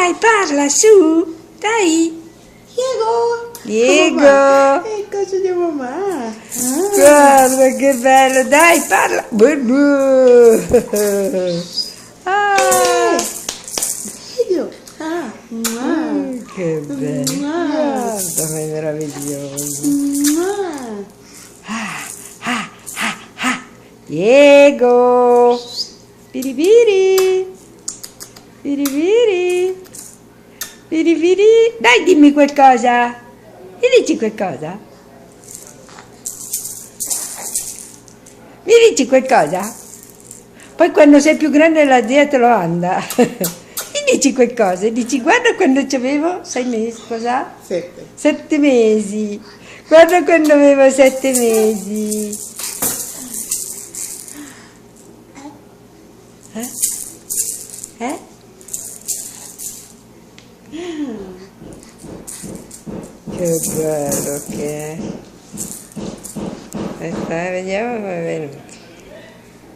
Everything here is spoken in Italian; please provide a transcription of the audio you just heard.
Dai, parla, su, dai. Diego! Diego. È il coso di mamma. Guarda che bello, dai, parla. Ah, Diego! che bello. Guarda, ma è meraviglioso. Ah, ah, ah, ah. Diego. Piripiri. Piripiri. Piripiri. Dai, dimmi qualcosa. Mi dici qualcosa? Mi dici qualcosa? Poi quando sei più grande la zia te lo anda. Mi dici qualcosa? Dici guarda quando c'avevo 6 mesi, cosa? 7. 7 mesi. Guarda quando avevo 7 mesi. Eh? Eh? Che bello che è. Aspetta, vediamo come è venuto.